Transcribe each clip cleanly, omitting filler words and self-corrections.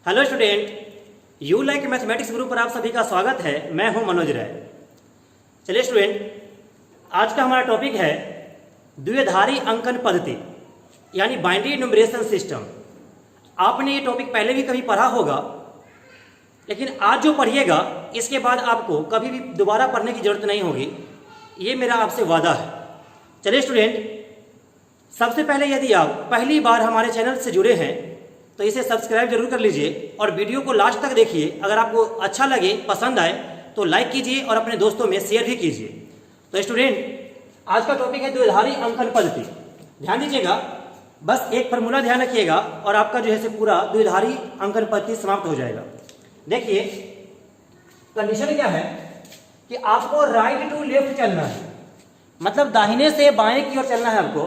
Hello student, you like mathematics group पर आप सभी का स्वागत है। मैं हूं मनोज राय। चलिए स्टूडेंट, आज का हमारा टॉपिक है द्विधारी अंकन पद्धति यानी बाइनरी न्यूमरेशन सिस्टम। आपने ये टॉपिक पहले भी कभी पढ़ा होगा, लेकिन आज जो पढ़िएगा इसके बाद आपको कभी भी दोबारा पढ़ने की जरूरत नहीं होगी, ये मेरा आपसे वादा है। चलिए स्टूडेंट, सबसे पहले यदि आप पहली बार हमारे चैनल से जुड़े हैं तो इसे सब्सक्राइब जरूर कर लीजिए और वीडियो को लास्ट तक देखिए। अगर आपको अच्छा लगे, पसंद आए तो लाइक कीजिए और अपने दोस्तों में शेयर भी कीजिए। तो स्टूडेंट, आज का टॉपिक है द्विधारी अंकन पद्धति। ध्यान दीजिएगा, बस एक फार्मूला ध्यान रखिएगा और आपका जो है से पूरा द्विधारी अंकन पद्धति समाप्त हो जाएगा। देखिए, कंडीशन क्या है कि आपको राइट टू लेफ्ट चलना है, मतलब दाहिने से बाएं की ओर चलना है। आपको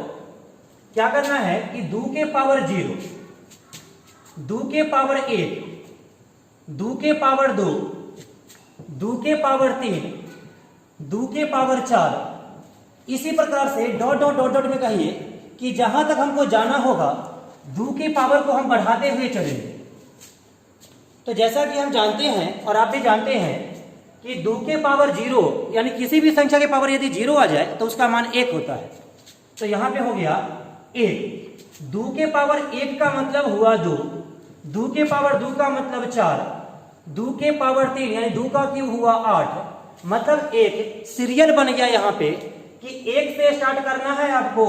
क्या करना है कि 2 के पावर 0, 2 के पावर 1, 2 के पावर 2, 2 के पावर 3, 2 के पावर 4, इसी प्रकार से डॉट डॉट डॉट डॉट में कहिए कि जहां तक हमको जाना होगा 2 के पावर को हम बढ़ाते हुए चलेंगे। तो जैसा कि हम जानते हैं और आप भी जानते हैं कि 2 के पावर 0 यानी किसी भी संख्या के पावर यदि 0 आ जाए तो उसका मान 1 होता है। तो यहां पे हो गया 1। 2 के पावर 1 का मतलब हुआ 2, 2 के पावर 2 का मतलब 4, 2 के पावर 3 यानी 2 का क्यूब हुआ 8। मतलब एक सीरियल बन गया यहाँ पे कि 1 से स्टार्ट करना है आपको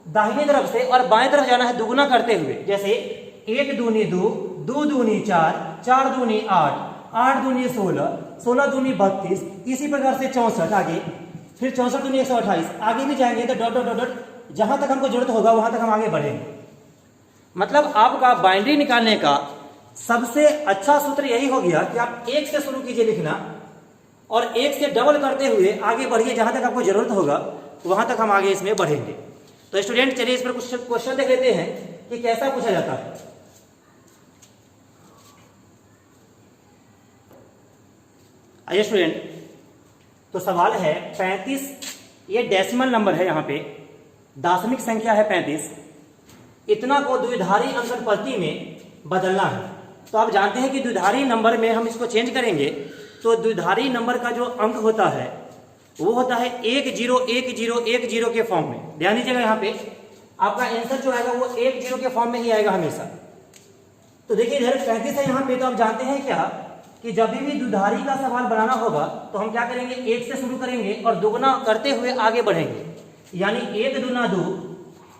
दाहिनी तरफ से और बाएं तरफ जाना है दुगुना करते हुए। जैसे 1 दूनी 2, 2 दूनी 4, 4 दूनी 8, 8 दूनी 16, 16 दूनी 32, इसी प्रकार से 64 आगे, फिर 64 दूनी 128, आगे भी जाएंगे तो डॉट डॉट डॉट डॉट जहां तक हमको जरूरत होगा वहां तक हम आगे बढ़ेंगे। मतलब आपका बाइनरी निकालने का सबसे अच्छा सूत्र यही हो गया कि आप 1 से शुरू कीजिए लिखना और 1 से डबल करते हुए आगे बढ़िए, जहां तक आपको जरूरत होगा वहां तक हम आगे इसमें बढ़ेंगे। तो स्टूडेंट, चलिए इस पर कुछ क्वेश्चन देख लेते हैं कि कैसा पूछा जाता है। आइए स्टूडेंट, तो सवाल है 35, ये डेसिमल नंबर है, यहाँ पे दाशमिक संख्या है 35। इतना को द्विधारी अंकन पद्धति में बदलना है। तो आप जानते हैं कि द्विधारी नंबर में हम इसको चेंज करेंगे तो द्विधारी नंबर का जो अंक होता है वो होता है 101010 के फॉर्म में। ध्यान दीजिएगा, यहाँ पे आपका आंसर जो आएगा वो 10 के फॉर्म में ही आएगा हमेशा। तो देखिए इधर 35 है यहाँ पे, तो आप जानते हैं क्या कि जब भी द्विधारी का सवाल बनाना होगा तो हम क्या करेंगे, 1 से शुरू करेंगे और दुगुना करते हुए आगे बढ़ेंगे। यानी 1 दूना 2,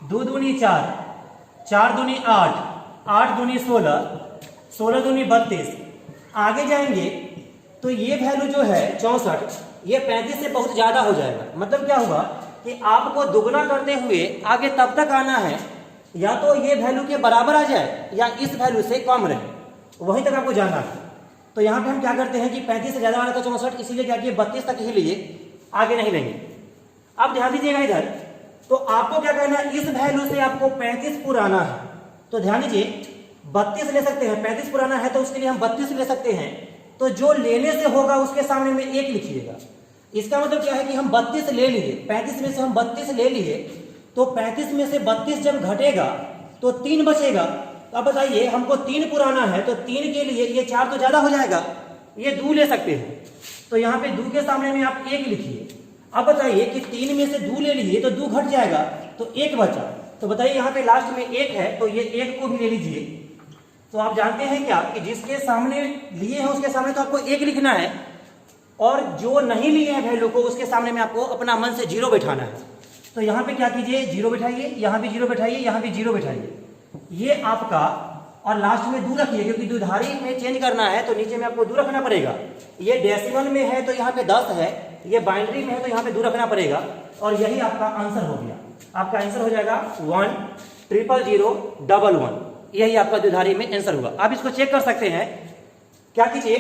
2 दूनी 4, 4 दूनी 8, 8 दूनी 16, 16 दूनी 32, आगे जाएंगे तो ये वैल्यू जो है 64, ये 35 से बहुत ज्यादा हो जाएगा। मतलब क्या होगा कि आपको दुगुना करते हुए आगे तब तक आना है या तो ये वैल्यू के बराबर आ जाए या इस वैल्यू से कम रहे, वहीं तक आपको जाना है। तो यहाँ पे हम क्या करते हैं कि 35 से ज्यादा वाला था 64, इसीलिए क्या किए 32 तक ही लिए, आगे नहीं लेंगे। अब ध्यान दीजिएगा इधर, तो आपको क्या करना है, इस वैल्यू से आपको 35 पुराना है। तो ध्यान दीजिए 32 ले सकते हैं, 35 पुराना है तो उसके लिए हम 32 ले सकते हैं। तो जो लेने से होगा उसके सामने में 1 लिखिएगा। इसका मतलब क्या है कि हम 32 ले लिए, 35 में से हम 32 ले लिए, तो 35 में से 32 जब घटेगा तो 3 बचेगा। अब बताइए हमको 3 पुराना है तो 3 के लिए ये 4 तो ज्यादा हो जाएगा, ये 2 ले सकते हैं। तो यहाँ पे 2 के सामने में आप 1 लिखिए। अब बताइए कि 3 में से 2 ले लिए तो 2 घट जाएगा तो 1 बचा। तो बताइए यहाँ पे लास्ट में 1 है तो ये 1 को भी ले लीजिए। तो आप जानते हैं क्या कि जिसके सामने लिए हैं उसके सामने तो आपको 1 लिखना है और जो नहीं लिए हैं वैल्यू को उसके सामने में आपको अपना मन से 0 बैठाना है। तो यहाँ पे क्या कीजिए, 0 बैठाइए, यहाँ भी 0 बैठाइए, यहाँ भी 0 बैठाइए, ये आपका, और लास्ट में 2 रखिए क्योंकि द्विधारी में चेंज करना है तो नीचे में आपको 2 रखना पड़ेगा। ये डेसिमल में है तो यहाँ पे 10 है, ये बाइनरी में है तो यहाँ पे 2 रखना पड़ेगा और यही आपका आंसर हो गया। आपका आंसर हो जाएगा 1000111, यही आपका द्विधारी में आंसर हुआ। आप इसको चेक कर सकते हैं। क्या कीजिए,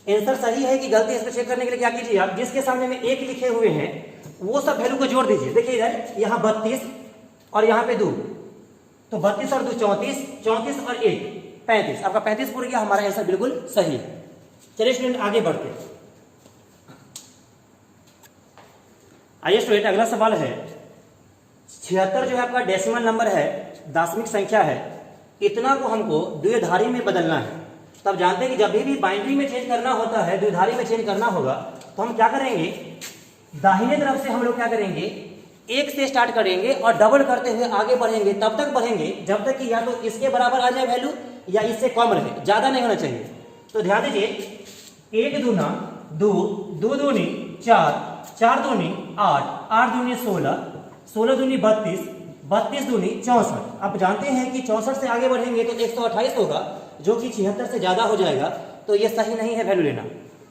आंसर सही है कि गलती, इसको चेक करने के लिए क्या कीजिए, आप जिसके सामने में 1 लिखे हुए हैं वो सब वैल्यू को जोड़ दीजिए। देखिए इधर यहाँ 32 और यहाँ पे 2, तो 32 और 2 34, 34 और 1 35, आपका 35 पूरा गया। हमारा आंसर बिल्कुल सही है। चलिए स्टूडेंट आगे बढ़ते हैं। आइए स्टूडेंट, अगला सवाल है 76 जो है आपका डेसिमल नंबर है, दाशमिक संख्या है। इतना को हमको द्विधारी में बदलना है। तब जानते हैं कि जब भी बाइनरी में चेंज करना होता है, द्विधारी में चेंज करना होगा, तो हम क्या करेंगे, दाहिने तरफ से हम लोग क्या करेंगे, एक से स्टार्ट करेंगे और डबल करते हुए आगे बढ़ेंगे। तब तक बढ़ेंगे जब तक कि या तो इसके बराबर आ जाए वैल्यू या इससे कम रहे, ज्यादा नहीं होना चाहिए। तो ध्यान दीजिए, 1 दूना 2, 2 दूनी 4, 4 दूनी 8, 8 दूनी 16, 16 दूनी 32, 32 दूनी 64। अब जानते हैं कि 64 से आगे बढ़ेंगे तो 128 होगा, जो कि 76 से ज्यादा हो जाएगा, तो ये सही नहीं है वैल्यू लेना।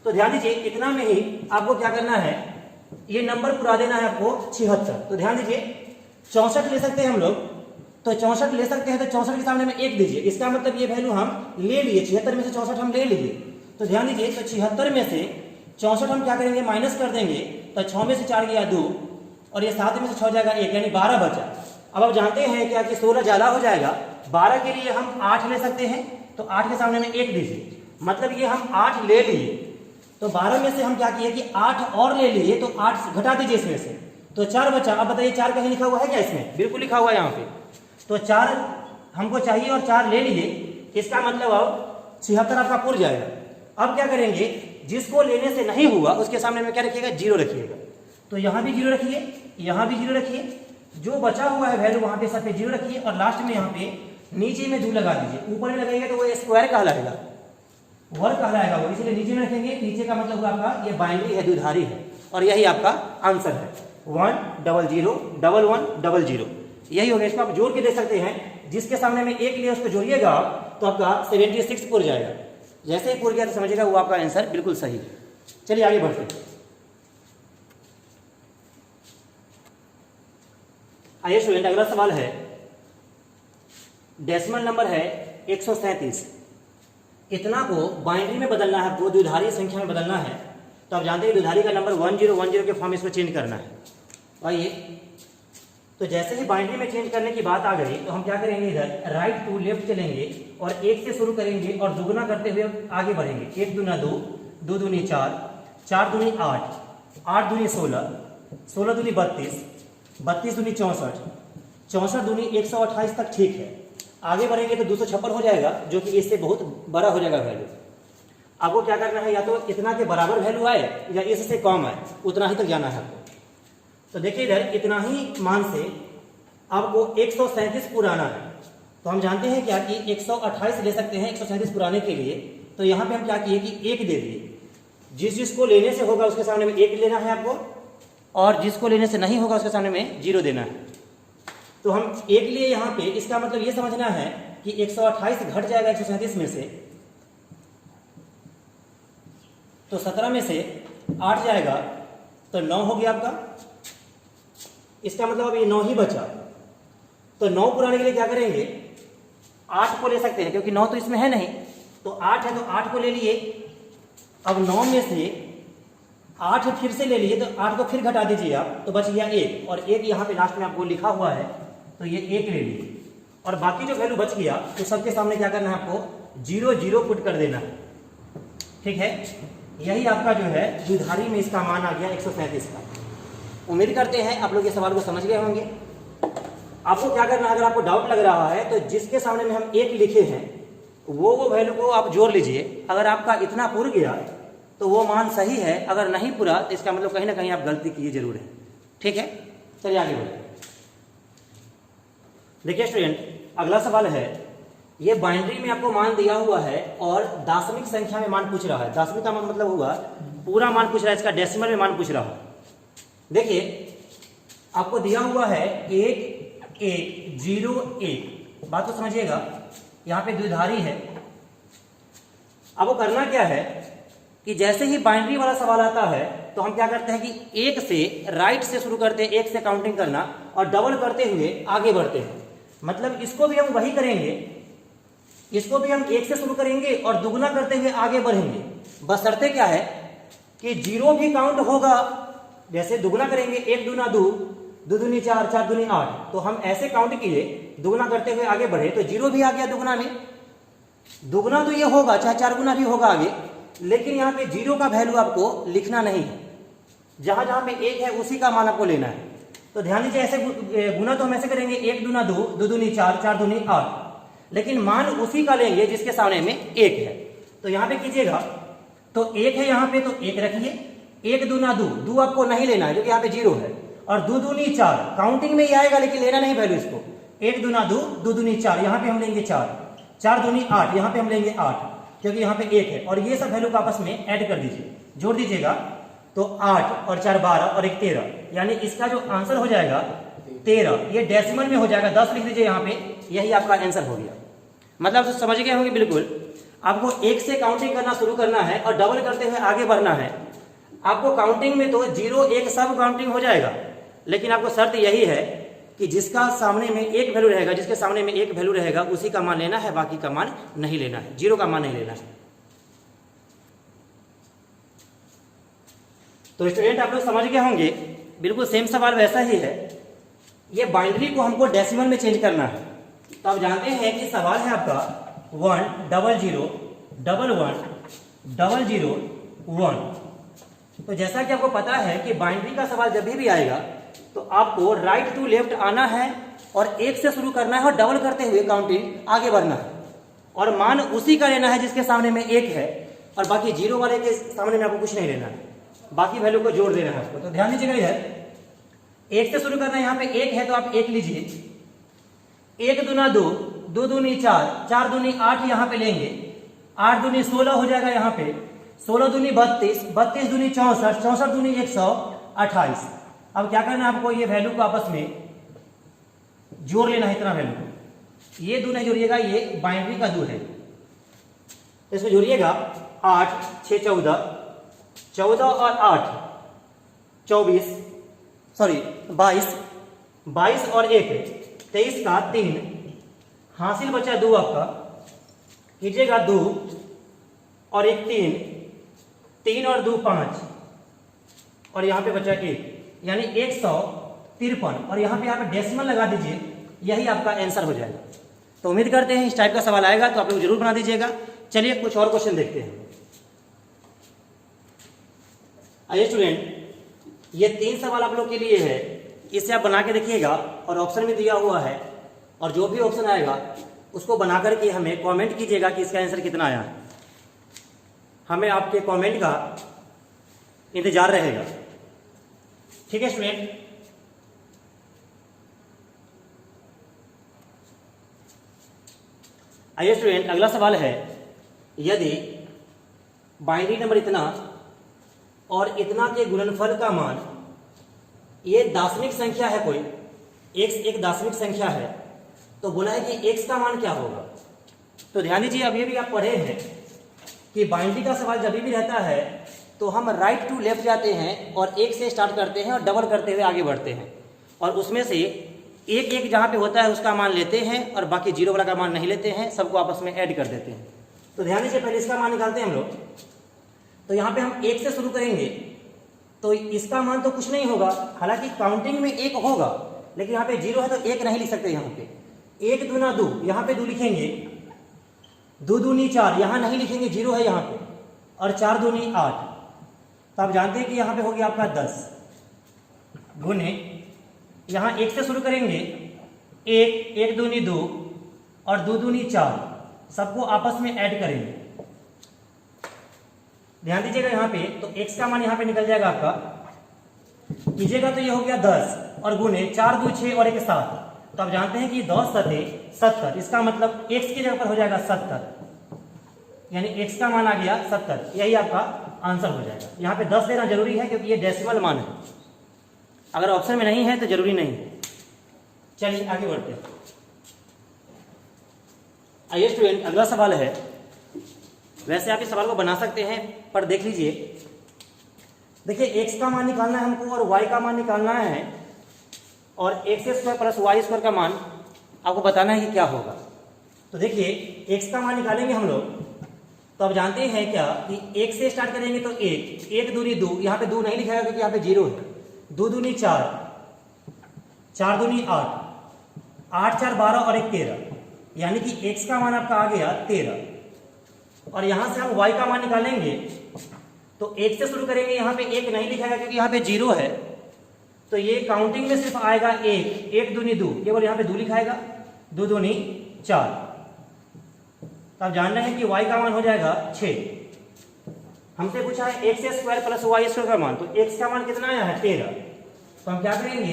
तो ध्यान दीजिए, इतना में ही आपको क्या करना है, ये नंबर पूरा देना है आपको 76। तो ध्यान दीजिए, 64 ले सकते हैं हम लोग, तो 64 ले सकते हैं, तो 64 के सामने में 1 दीजिए। इसका मतलब ये वैल्यू हम ले लिए, 76 में से 64 हम ले लिए। तो ध्यान दीजिए, तो 76 में से 64 हम क्या करेंगे, माइनस कर देंगे। तो 6 में से 4 गया 2, और ये 7 में से 6 जाएगा 1, यानी 12 बचा। अब आप जानते हैं क्या कि 16 ज्यादा हो जाएगा, 12 के लिए हम 8 ले सकते हैं, तो 8 के सामने में 1 दीजिए। मतलब ये हम 8 ले लिए, तो 12 में से हम क्या किए कि 8 और ले लिए, तो 8 घटा दीजिए इसमें से, तो 4 बचा। अब बताइए 4 कहीं लिखा हुआ है क्या इसमें? बिल्कुल लिखा हुआ है यहाँ पे। तो 4 हमको चाहिए और 4 ले लिए, इसका मतलब अब 76 आपका पूर जाएगा। अब क्या करेंगे, जिसको लेने से नहीं हुआ उसके सामने में क्या रखिएगा, 0 रखिएगा। तो यहाँ भी 0 रखिए, यहाँ भी 0 रखिए, जो बचा हुआ है वैल्यू वहां पे सब पे 0 रखिए, और लास्ट में यहाँ पे नीचे में 2 लगा दीजिए। ऊपर में लगाएंगे तो वो स्क्वायर कहलाएगा, वर्ग कहलाएगा वो, इसलिए नीचे में रखेंगे। नीचे का मतलब हुआ आपका ये बाइनरी है, द्विधारी है, और यही आपका आंसर है 1 0 0 1 1 0 0। यही होगा। इसको आप जोड़ के दे सकते हैं, जिसके सामने में 1 लिए उसको जोड़िएगा तो आपका 76 पूर जाएगा। जैसे ही पूर गया तो समझिएगा वो आपका आंसर बिल्कुल सही है। चलिए आगे बढ़ते हैं। आइए स्टूडेंट, अगला सवाल है, डेसिमल नंबर है 137। इतना को बाइनरी में बदलना है, वो द्विधारी संख्या में बदलना है। तो आप जानते हैं द्विधारी का नंबर 1010 के फॉर्म इसको चेंज करना है। आइए, तो जैसे ही बाइनरी में चेंज करने की बात आ गई तो हम क्या करेंगे, इधर राइट टू लेफ्ट चलेंगे और 1 से शुरू करेंगे और दुगुना करते हुए आगे बढ़ेंगे। 1 दूना 2, 2 दूनी 4, 4 दूनी 8, 8 दूनी 16, 16 दूनी 32, 32 दूनी 64, 64 दूनी 128 तक ठीक है। आगे बढ़ेंगे तो 256 हो जाएगा, जो कि इससे बहुत बड़ा हो जाएगा वैल्यू। आपको क्या करना है, या तो इतना के बराबर वैल्यू आए या इससे कम आए, उतना ही तक जाना है आपको। तो देखिए इधर इतना ही मान से आपको 137 पुराना है। तो हम जानते हैं क्या कि 128 ले सकते हैं 137 पुराने के लिए। तो यहाँ पे हम क्या किए कि 1 दे दिए। जिस जिसको लेने से होगा उसके सामने में 1 लेना है आपको, और जिसको लेने से नहीं होगा उसके सामने में 0 देना है। तो हम 1 लिए यहाँ पे, इसका मतलब ये समझना है कि 128 घट जाएगा 137 में से, तो 17 में से 8 जाएगा तो 9 हो गया आपका। इसका मतलब अब ये 9 ही बचा। तो 9 पुराने के लिए क्या करेंगे, 8 को ले सकते हैं, क्योंकि 9 तो इसमें है नहीं, तो 8 है तो 8 को ले लिए। अब 9 में से 8 फिर से ले लिए, तो 8 को फिर घटा दीजिए आप, तो बच गया 1, और 1 यहाँ पे लास्ट में आपको लिखा हुआ है, तो ये 1 ले लिए। और बाकी जो वैल्यू बच गया तो सबके सामने क्या करना है आपको, 0 0 पुट कर देना है। ठीक है, यही आपका जो है द्विधारी में इसका मान आ गया 137 का। उम्मीद करते हैं आप लोग ये सवाल को समझ गए होंगे। आपको क्या करना है, अगर आपको डाउट लग रहा है तो जिसके सामने में हम 1 लिखे हैं वो वैल्यू को आप जोड़ लीजिए। अगर आपका इतना पूर गया तो वो मान सही है, अगर नहीं पूरा तो इसका मतलब कहीं ना कहीं आप गलती किए जरूर है। ठीक है, चलिए आगे बढ़ते। देखिए स्टूडेंट, अगला सवाल है, ये बाइनरी में आपको मान दिया हुआ है और दशमिक संख्या में मान पूछ रहा है। दशमिक का मतलब हुआ पूरा मान पूछ रहा है, इसका डेसिमल में मान पूछ रहा है। देखिए आपको दिया हुआ है 1 1 0 1, बात तो समझिएगा, यहाँ पे द्विधारी है। अब वो करना क्या है कि जैसे ही बाइनरी वाला सवाल आता है तो हम क्या करते हैं कि 1 से राइट से शुरू करते हैं, 1 से काउंटिंग करना और डबल करते हुए आगे बढ़ते हैं। मतलब इसको भी हम वही करेंगे, इसको भी हम 1 से शुरू करेंगे और दुगुना करते हुए आगे बढ़ेंगे। बशर्ते क्या है कि 0 भी काउंट होगा। जैसे दुगुना करेंगे, 1 दूना 2, 2 दूनी 4, 4 दूनी 8, तो हम ऐसे काउंट किए, दुगुना करते हुए आगे बढ़े तो 0 भी आ गया दुगुना में। दुगुना तो ये होगा, चाहे 4 गुना भी होगा आगे, लेकिन यहाँ पे 0 का वैल्यू आपको लिखना नहीं है। जहां जहां पे 1 है उसी का मान आपको लेना है। तो ध्यान दीजिए, ऐसे गुना तो हम ऐसे करेंगे, 1 दूना 2, 2 दूनी 4, 4 दूनी 8। लेकिन मान उसी का लेंगे जिसके सामने में एक है। तो यहाँ पे कीजिएगा, तो एक है यहाँ पे, तो एक रखिए, एक दूना दो, दो आपको नहीं लेना है क्योंकि यहाँ पे 0 है, और दो दूनी 4, काउंटिंग में ही आएगा लेकिन लेना नहीं वैल्यू इसको। एक दूना दो, दो दूनी 4, यहाँ पे हम लेंगे 4, 4 दूनी 8, यहाँ पे हम लेंगे 8 क्योंकि यहाँ पे 1 है, और ये सब वैल्यू को आपस में ऐड कर दीजिए, जोड़ दीजिएगा, तो 8 और 4 12 और 1 13, यानी इसका जो आंसर हो जाएगा 13। ये डेसिमल में हो जाएगा, 10 लिख दीजिए यहाँ पे, यही आपका आंसर हो गया। मतलब तो समझ गए होंगे बिल्कुल। आपको 1 से काउंटिंग करना शुरू करना है और डबल करते हुए आगे बढ़ना है। आपको काउंटिंग में तो 0 1 सब काउंटिंग हो जाएगा, लेकिन आपको शर्त यही है कि जिसका सामने में एक वैल्यू रहेगा, जिसके सामने में एक वैल्यू रहेगा उसी का मान लेना है, बाकी का मान नहीं लेना है, 0 का मान नहीं लेना है। तो स्टूडेंट आप लोग समझ गए होंगे, बिल्कुल सेम सवाल वैसा ही है। ये बाइनरी को हमको डेसिमल में चेंज करना है। तो आप जानते हैं कि सवाल है आपका 1 0 0 1 1 0 0 1। तो जैसा कि आपको पता है कि बाइनरी का सवाल जब भी आएगा तो आपको राइट टू लेफ्ट आना है और 1 से शुरू करना है और डबल करते हुए काउंटिंग आगे बढ़ना है, और मान उसी का लेना है जिसके सामने में 1 है, और बाकी 0 वाले के सामने में आपको कुछ नहीं लेना है, बाकी वैल्यू को जोड़ देना है आपको। तो ध्यान दीजिएगा, इधर 1 से शुरू करना है, यहाँ पे 1 है तो आप 1 लीजिए, 1 दूना 2, 2 दूनी 4, 4 दूनी 8 यहाँ पे लेंगे, 8 दूनी 16 हो जाएगा यहाँ पे, 16 दूनी 32, 32 दूनी 64, 64 दूनी 128। अब क्या करना है आपको, ये वैल्यू को आपस में जोड़ लेना है, इतना वैल्यू को। ये 2 नहीं जोड़िएगा, ये बाइनरी का 2 है, इसको जोड़िएगा। 8 6 14, 14 और 8 24, सॉरी 22, 22 और 1 23 का 3, हासिल बचा 2 आपका, कीजिएगा 2 और 1 3, 3 और 2 5, और यहाँ पे बचा 1, यानी 153, और यहाँ पे आप डेसिमल लगा दीजिए, यही आपका आंसर हो जाएगा। तो उम्मीद करते हैं इस टाइप का सवाल आएगा तो आप लोग जरूर बना दीजिएगा। चलिए कुछ और क्वेश्चन देखते हैं। आइए स्टूडेंट, ये 3 सवाल आप लोग के लिए है, इसे आप बना के देखिएगा, और ऑप्शन में दिया हुआ है, और जो भी ऑप्शन आएगा उसको बना करके हमें कमेंट कीजिएगा कि इसका आंसर कितना आया है। हमें आपके कमेंट का इंतजार रहेगा, ठीक है स्टूडेंट। आइए स्टूडेंट, अगला सवाल है, यदि बाइनरी नंबर इतना और इतना के गुणनफल का मान, ये दार्शनिक संख्या है, कोई x एक दार्शनिक संख्या है, तो बोला है कि x का मान क्या होगा। तो ध्यान दीजिए, अभी भी आप पढ़े हैं कि बाइनरी का सवाल जब भी रहता है तो हम राइट टू लेफ्ट जाते हैं और 1 से स्टार्ट करते हैं और डबल करते हुए आगे बढ़ते हैं, और उसमें से एक एक जहाँ पे होता है उसका मान लेते हैं और बाकी 0 वाला का मान नहीं लेते हैं, सबको आपस में ऐड कर देते हैं। तो ध्यान दीजिए, पहले इसका मान निकालते हैं हम लोग। तो यहाँ पे हम 1 से शुरू करेंगे, तो इसका मान तो कुछ नहीं होगा, हालांकि काउंटिंग में 1 होगा, लेकिन यहाँ पे 0 है तो 1 नहीं लिख सकते। यहाँ पे 1 दूना 2, यहाँ पे 2 लिखेंगे, 2 दूनी 4, यहाँ नहीं लिखेंगे, 0 है यहाँ पे, और 4 दूनी 8। तो आप जानते हैं कि यहाँ पे हो गया आपका 10 गुने, यहाँ 1 से शुरू करेंगे, 1 1 दूनी 2 और 2 दूनी 4, सबको आपस में ऐड करेंगे। ध्यान दीजिएगा यहाँ पे, तो x का मान यहाँ पे निकल जाएगा आपका, कीजिएगा तो ये हो गया 10 और गुने 4 2 6 और 1 7। तो आप जानते हैं कि 10 7 70, इसका मतलब x की जगह पर हो जाएगा 70, यानी x का मान आ गया 70, यही आपका आंसर हो जाएगा। यहाँ पे 10 देना जरूरी है क्योंकि ये डेसिमल मान है, अगर ऑप्शन में नहीं है तो जरूरी नहीं है। चलिए आगे बढ़ते हैं। आइए स्टूडेंट, अगला सवाल है, वैसे आप इस सवाल को बना सकते हैं पर देख लीजिए। देखिए, x का मान निकालना है हमको और y का मान निकालना है, और x² प्लस y² का मान आपको बताना है कि क्या होगा। तो देखिए, x का मान निकालेंगे हम लोग, तो आप जानते हैं क्या कि 1 से स्टार्ट करेंगे तो 1 1 दूनी 2, यहाँ पे 2 नहीं लिखा है क्योंकि यहाँ पे 0 है, 2 दूनी 4, 4 दूनी 8, 8 4 12 और 1 13, यानी कि x का मान आपका आ गया 13। और यहां से हम y का मान निकालेंगे, तो 1 से शुरू करेंगे, यहाँ पे 1 नहीं लिखा है क्योंकि यहाँ पे 0 है, तो ये काउंटिंग में सिर्फ आएगा 1 1 दूनी 2, केवल यहाँ पे 2 लिखाएगा, 2 दूनी 4, तो आप जान रहे हैं कि y का मान हो जाएगा 6। हमसे पूछा है x square plus y square का मान, तो x का मान कितना आया है 13। तो हम क्या करेंगे,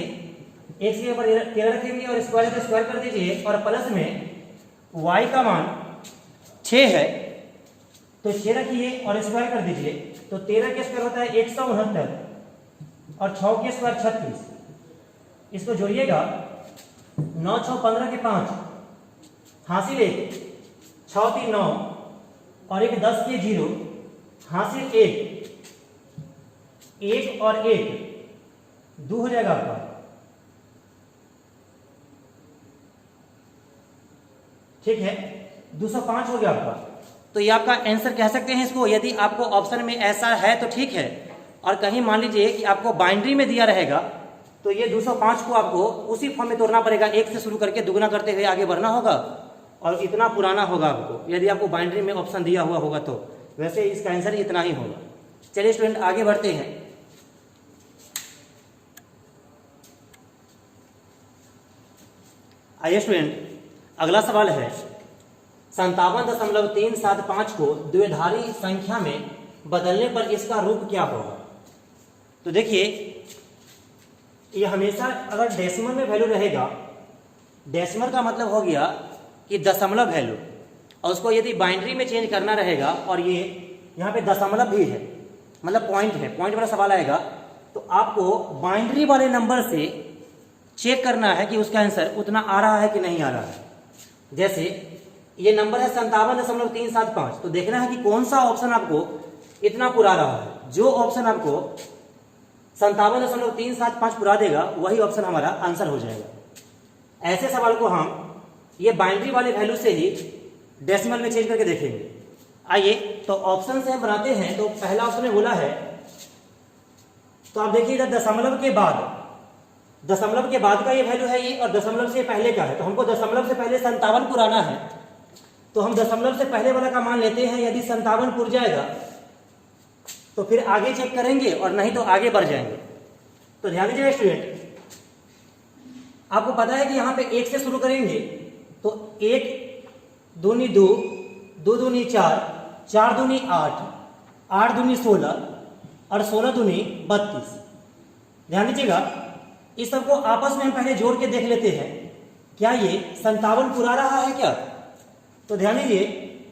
x के ऊपर 13 रखेंगे और स्क्वायर पे स्क्वायर कर दीजिए और प्लस में y का मान 6 है तो 6 रखिए और स्क्वायर कर दीजिए। तो 13 के स्क्वायर होता है 169 और 6 के स्क्वायर 36। इसको जोड़िएगा, 9 6 15 के 5, हासिल 1, 6 3 9 और एक 10 के 0, हासिल 1, 1 और 1 2 हो जाएगा आपका। ठीक है, 205 हो गया आपका। तो ये आपका आंसर कह सकते हैं इसको। यदि आपको ऑप्शन में ऐसा है तो ठीक है, और कहीं मान लीजिए कि आपको बाइनरी में दिया रहेगा तो ये 205 को आपको उसी फॉर्म में तोड़ना पड़ेगा, 1 से शुरू करके दुगना करते हुए आगे बढ़ना होगा और इतना पुराना होगा आपको, यदि आपको बाइनरी में ऑप्शन दिया हुआ होगा तो। वैसे इसका आंसर इतना ही होगा। चलिए स्टूडेंट आगे बढ़ते हैं। आइए स्टूडेंट, अगला सवाल है 57.375 को द्विधारी संख्या में बदलने पर इसका रूप क्या होगा। तो देखिए, ये हमेशा अगर डेसिमल में वैल्यू रहेगा, डेसिमल का मतलब हो गया कि दशमलव वैल्यू, और उसको यदि बाइनरी में चेंज करना रहेगा और ये यहाँ पे दशमलव भी है, मतलब पॉइंट है, पॉइंट वाला सवाल आएगा, तो आपको बाइनरी वाले नंबर से चेक करना है कि उसका आंसर उतना आ रहा है कि नहीं आ रहा है। जैसे ये नंबर है 57.375, तो देखना है कि कौन सा ऑप्शन आपको इतना पुरा रहा है। जो ऑप्शन आपको 57.375 पुरा देगा वही ऑप्शन हमारा आंसर हो जाएगा। ऐसे सवाल को हम ये बाइनरी वाले वैल्यू से ही डेसिमल में चेंज करके देखेंगे। आइए तो ऑप्शन से हम बनाते हैं। तो पहला ऑप्शन में बोला है, तो आप देखिए इधर दशमलव के बाद का ये वैल्यू है ये, और दशमलव से पहले का है। तो हमको दशमलव से पहले 57 पुराना है, तो हम दशमलव से पहले वाला का मान लेते हैं। यदि 57 पुर जाएगा तो फिर आगे चेक करेंगे, और नहीं तो आगे बढ़ जाएंगे। तो ध्यान दीजिए स्टूडेंट, आपको पता है कि यहाँ पे 1 से शुरू करेंगे, तो 1 दूनी 2, 2 दूनी 4, 4 दूनी 8, 8 दूनी 16 और 16 दूनी 32। ध्यान दीजिएगा, इस सबको आपस में हम पहले जोड़ के देख लेते हैं, क्या ये 57 पुरा रहा है क्या। तो ध्यान दीजिए,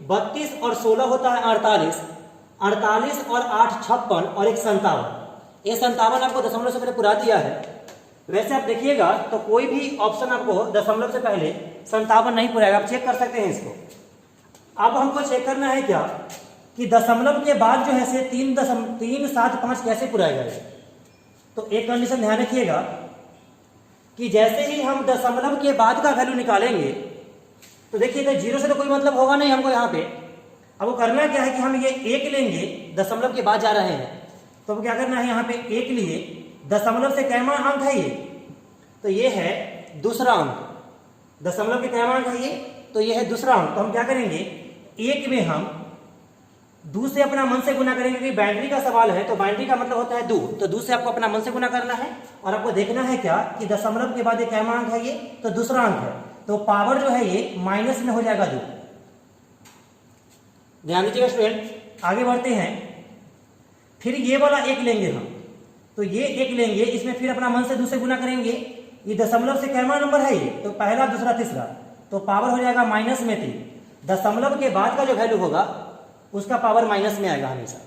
32 और 16 होता है 48, 48 और 8 56 और एक 57। ये 57 आपको दशमलव से पहले पुरा दिया है। वैसे आप देखिएगा तो कोई भी ऑप्शन आपको दशमलव से पहले 57 नहीं पुराएगा, आप चेक कर सकते हैं इसको। अब हमको चेक करना है क्या कि दशमलव के बाद जो है से 3.375 कैसे पुराएगा। तो एक कंडीशन ध्यान रखिएगा कि जैसे ही हम दशमलव के बाद का वैल्यू निकालेंगे, तो देखिए तो 0 से तो कोई मतलब होगा नहीं हमको यहाँ पे। अब वो करना क्या है कि हम ये 1 लेंगे, दशमलव के बाद जा रहे हैं, तो अब क्या करना है, यहाँ पे 1 लिए, दशमलव से कैमा अंक है ये, तो ये है दूसरा अंक। दशमलव के कैमा अंक है ये, तो ये है दूसरा अंक। तो हम क्या करेंगे, 1 में हम 2 से अपना मन से गुना करेंगे, क्योंकि बाइनरी का सवाल है, तो बाइनरी का मतलब होता है 2, तो 2 से आपको अपना मन से गुना करना है। और आपको देखना है क्या कि दशमलव के बाद ये कैमा अंक है ये, तो दूसरा अंक है, तो पावर जो है ये माइनस में हो जाएगा 2। ध्यान दीजिएगा स्टूडेंट, आगे बढ़ते हैं। फिर ये वाला 1 लेंगे हम, तो ये 1 लेंगे, इसमें फिर अपना मन से 2 से गुना करेंगे। ये दशमलव से कैमा नंबर है ये, तो पहला दूसरा तीसरा, तो पावर हो जाएगा माइनस में 3। दशमलव के बाद का जो वैल्यू होगा उसका पावर माइनस में आएगा हमेशा।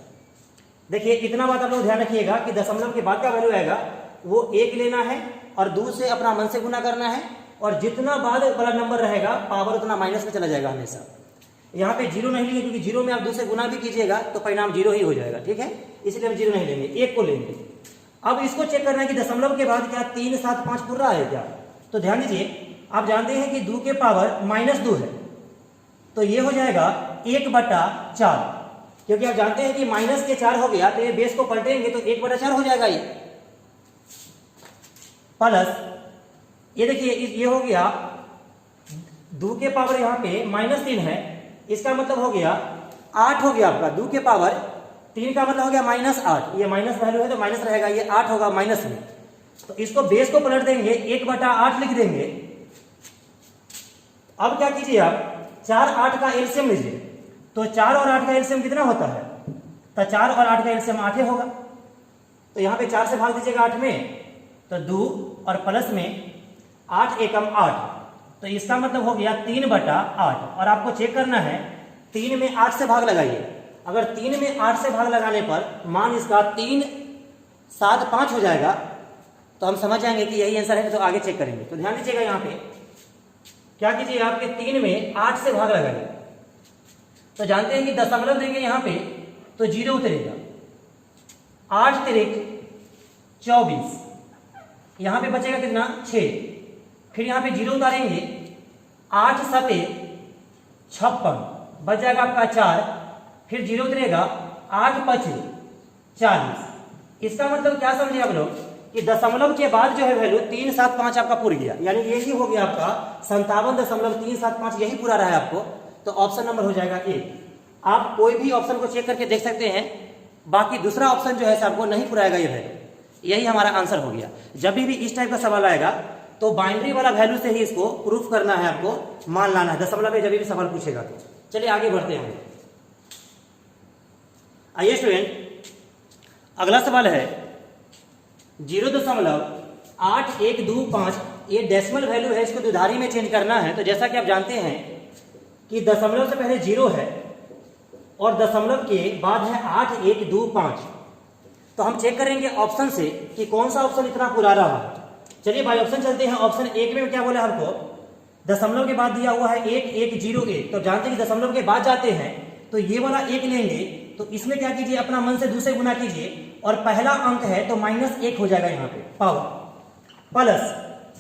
देखिए इतना बात आप लोग ध्यान रखिएगा कि दशमलव के बाद का वैल्यू आएगा वो 1 लेना है और 2 से अपना मन से गुना करना है, और जितना बाद वाला नंबर रहेगा पावर उतना माइनस में चला जाएगा हमेशा। यहाँ पे 0 नहीं लेंगे, क्योंकि 0 में आप 2 से गुना भी कीजिएगा तो परिणाम 0 ही हो जाएगा। ठीक है, इसलिए हम 0 नहीं लेंगे, 1 को लेंगे। अब इसको चेक करना है कि दशमलव के बाद क्या 375 पुर रहा है क्या। तो ध्यान दीजिए, आप जानते हैं कि 2 के पावर -2 है, तो ये हो जाएगा 1/4, क्योंकि आप जानते हैं कि माइनस के 4 हो गया, तो ये बेस को पलटेंगे तो 1/4 हो जाएगा ये। प्लस ये देखिए, ये हो गया 2 के पावर यहाँ पे -3 है, इसका मतलब हो गया 8 हो गया आपका। 2 के पावर 3 का मतलब हो गया -8, ये माइनस वैल्यू है तो माइनस रहेगा, ये 8 होगा माइनस में। तो इसको बेस को पलट देंगे, 1/8 लिख देंगे। अब क्या कीजिए आप, 4 8 का एलसीएम लीजिए, तो 4 और 8 का एलसीएम कितना होता है? तो 4 और 8 का एलसीएम 8 ही होगा। तो यहाँ पे 4 से भाग दीजिएगा 8 में, तो 2 और प्लस में 8 एकम 8, तो इसका मतलब हो गया 3/8। और आपको चेक करना है 3 में 8 से भाग लगाइए। अगर 3 में 8 से भाग लगाने पर मान इसका 3 7 5 हो जाएगा, तो हम समझ जाएंगे कि यही आंसर है। तो आगे चेक करेंगे। तो ध्यान दीजिएगा, यहाँ पे क्या कीजिए, आपके 3 में 8 से भाग लगाइए। तो जानते हैं कि दशमलव देंगे यहाँ पे तो 0 उतरेगा। 8 तिरिक 24, यहाँ पे बचेगा कितना 6, फिर यहाँ पे 0 उतारेंगे, 8 7 56, बच जाएगा आपका 4, फिर 0 उतरेगा, 8 5 40। इसका मतलब क्या समझे आप लोग कि दशमलव के बाद जो है वैल्यू 375 आपका पूरा गया, यानी यही हो गया आपका 57.375, यही पूरा रहा है आपको। तो ऑप्शन नंबर हो जाएगा ए। आप कोई भी ऑप्शन को चेक करके देख सकते हैं, बाकी दूसरा ऑप्शन जो है आपको नहीं पुराएगा ये वैल्यू। यही हमारा आंसर हो गया। जब भी इस टाइप का सवाल आएगा तो बाइनरी वाला वैल्यू से ही इसको प्रूफ करना है, आपको मान लाना है। दशमलव में जब भी सवाल पूछेगा तो चलिए आगे बढ़ते हैं। आइए स्टूडेंट, अगला सवाल है 0.8125। ये डेसिमल वैल्यू है, इसको द्विधारी में चेंज करना है। तो जैसा कि आप जानते हैं कि दशमलव से पहले 0 है और दशमलव के बाद है 8125। तो हम चेक करेंगे ऑप्शन से कि कौन सा ऑप्शन इतना पूरा रहा है। चलिए भाई ऑप्शन चलते हैं। ऑप्शन 1 में क्या बोला हमको, दशमलव के बाद दिया हुआ है 1101। तो जानते हैं कि दशमलव के बाद जाते हैं तो ये वाला 1 लेंगे, तो इसमें क्या कीजिए, अपना मन से 2 से गुना कीजिए, और पहला अंक है तो -1 हो जाएगा यहाँ पे पावर, प्लस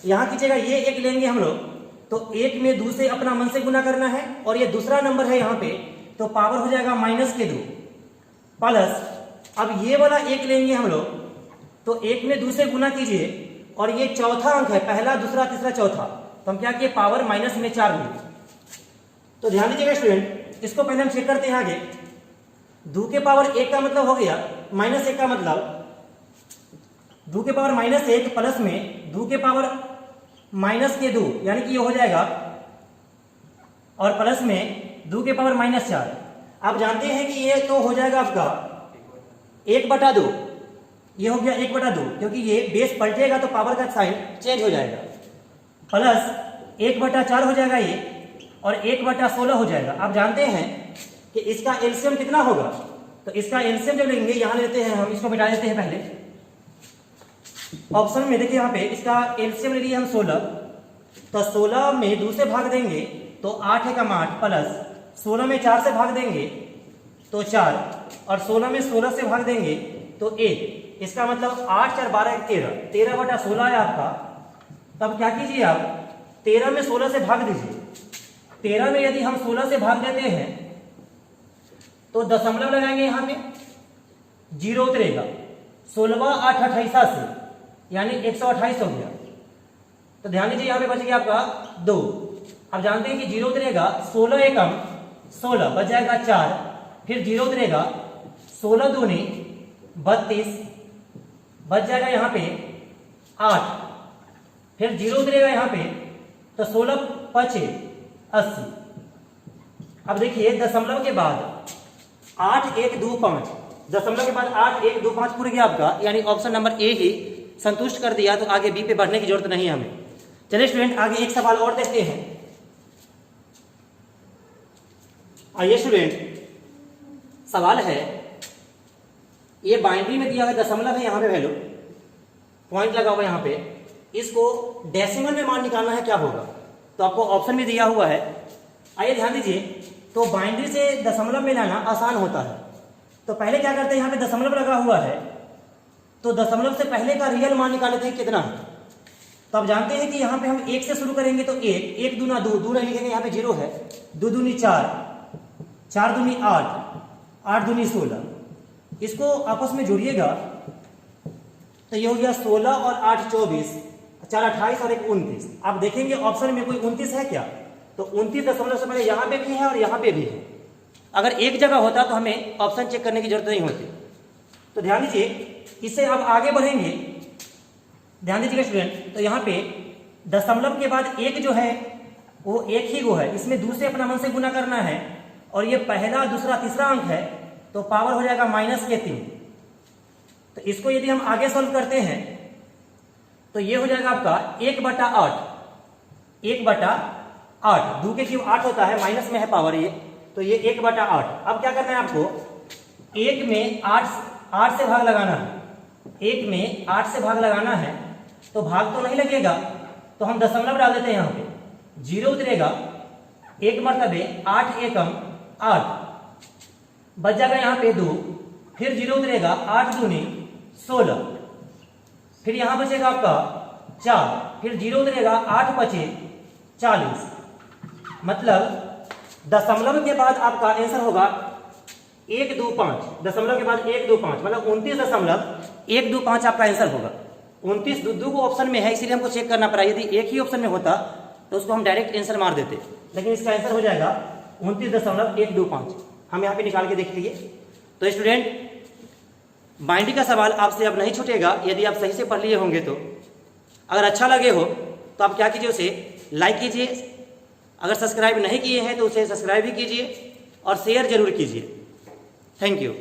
यहाँ कीजिएगा ये 1 लेंगे हम लोग, तो 1 में 2 से अपना मन से गुना करना है, और ये दूसरा नंबर है यहाँ पे, तो पावर हो जाएगा -2, प्लस अब ये वाला 1 लेंगे हम लोग, तो 1 में 2 से गुना कीजिए, और ये चौथा अंक है, पहला दूसरा तीसरा चौथा, तो हम क्या किए, पावर माइनस में 4 लिए। तो ध्यान दीजिएगा स्टूडेंट, इसको पहले हम चेक करते हैं आगे। 2 के पावर 1 का मतलब हो गया -1 का मतलब 2 के पावर -1 प्लस में 2 के पावर -2, यानी कि ये हो जाएगा, और प्लस में 2 के पावर -4। आप जानते हैं कि ये तो हो जाएगा आपका 1/2, ये हो गया 1/2, क्योंकि ये बेस पलटेगा तो पावर का साइन चेंज हो जाएगा, प्लस 1/4 हो जाएगा ये, और 1/16 हो जाएगा। आप जानते हैं कि इसका एलसीएम कितना होगा, तो इसका एलसीएम जो लेंगे यहां लेते हैं हम, इसको मिटा देते हैं पहले। ऑप्शन में देखिए यहाँ पे इसका एलसीएम ले लिए हम 16, तो 16 में 2 से भाग देंगे तो 8 एकम 8, प्लस 16 में 4 से भाग देंगे तो 4, और 16 में 16 से भाग देंगे तो 1। इसका मतलब 8 4 12 13, 13/16 है आपका। तब क्या कीजिए आप 13 में 16 से भाग दीजिए। 13 में यदि हम 16 से भाग देते हैं तो दशमलव लगाएंगे, यहाँ पे 0 उतरेगा, 16 8 28 से, यानी 128 हो गया। तो ध्यान दीजिए यहाँ पे बच गया आपका 2। अब जानते हैं कि 0 उतरेगा, 16 एकम 16, बच जाएगा 4, फिर 0 उतरेगा, 16 दूनी 32, बच जाएगा यहाँ पे 8, फिर 0 उतरेगा यहाँ पे, तो 16 5 80। अब देखिए दशमलव के बाद 8125, दशमलव के बाद 8125 पूरा गया आपका, यानी ऑप्शन नंबर ए ही संतुष्ट कर दिया। तो आगे बी पे बढ़ने की जरूरत नहीं है हमें। चलिए स्टूडेंट आगे एक सवाल और देखते हैं। आइए स्टूडेंट, सवाल है, ये बाइनरी में दिया हुआ दशमलव है, यहाँ पे वैल्यू पॉइंट लगा हुआ है यहाँ पे, इसको डेसिमल में मान निकालना है, क्या होगा। तो आपको ऑप्शन में दिया हुआ है। आइए ध्यान दीजिए, तो बाइनरी से दशमलव में लाना आसान होता है। तो पहले क्या करते हैं, यहाँ पे दशमलव लगा हुआ है, तो दशमलव से पहले का रियल मान निकाल लेते हैं कितना है। तो आप जानते हैं कि यहाँ पे हम 1 से शुरू करेंगे, तो 1 1 दूना 2, 2 नहीं लिखेंगे, यहाँ पे 0 है, 2 दूनी 4, 4 दूनी 8, 8 दूनी 16। इसको आपस में जोड़िएगा तो ये हो गया 16 और 8 24, 4 28 और 1 29। आप देखेंगे ऑप्शन में कोई 29 है क्या, तो 29 दशमलव से पहले यहाँ पे भी है और यहाँ पे भी है। अगर एक जगह होता तो हमें ऑप्शन चेक करने की जरूरत नहीं होती। तो ध्यान दीजिए, इससे अब आगे बढ़ेंगे, ध्यान दीजिएगा स्टूडेंट। तो यहाँ पे दशमलव के बाद 1 जो है वो एक ही गो है, इसमें दूसरे अपना मन से गुना करना है, और ये पहला दूसरा तीसरा अंक है, तो पावर हो जाएगा -3। तो इसको यदि हम आगे सॉल्व करते हैं तो ये हो जाएगा आपका 1/8, 1/8, 2 के क्यूब 8 होता है, माइनस में है पावर ये, तो ये 1/8। अब क्या करना है आपको, 1 में 8 से भाग लगाना है, 1 में 8 से भाग लगाना है, तो भाग तो नहीं लगेगा, तो हम दशमलव डाल देते हैं, यहाँ पे 0 उतरेगा, 1 मरतबे 8 एकम 8, बच जाएगा यहाँ पे 2, फिर 0 उतरेगा, 8 दूनी 16, फिर यहाँ बचेगा आपका 4, फिर 0 उतरेगा, 8 बचे 40, मतलब दशमलव के बाद आपका आंसर होगा 125, दशमलव के बाद 125, मतलब 29.125 आपका आंसर होगा। 29 दो ऑप्शन में है, इसीलिए हमको चेक करना पड़ा, यदि एक ही ऑप्शन में होता तो उसको हम डायरेक्ट आंसर मार देते, लेकिन इसका आंसर हो जाएगा 29.125। हम यहाँ पे निकाल के देख लीजिए। तो स्टूडेंट, बाइंडिंग का सवाल आपसे अब नहीं छूटेगा यदि आप सही से पढ़ लिए होंगे तो। अगर अच्छा लगे हो तो आप क्या कीजिए, उसे लाइक कीजिए, अगर सब्सक्राइब नहीं किए हैं तो उसे सब्सक्राइब भी कीजिए और शेयर जरूर कीजिए। Thank you.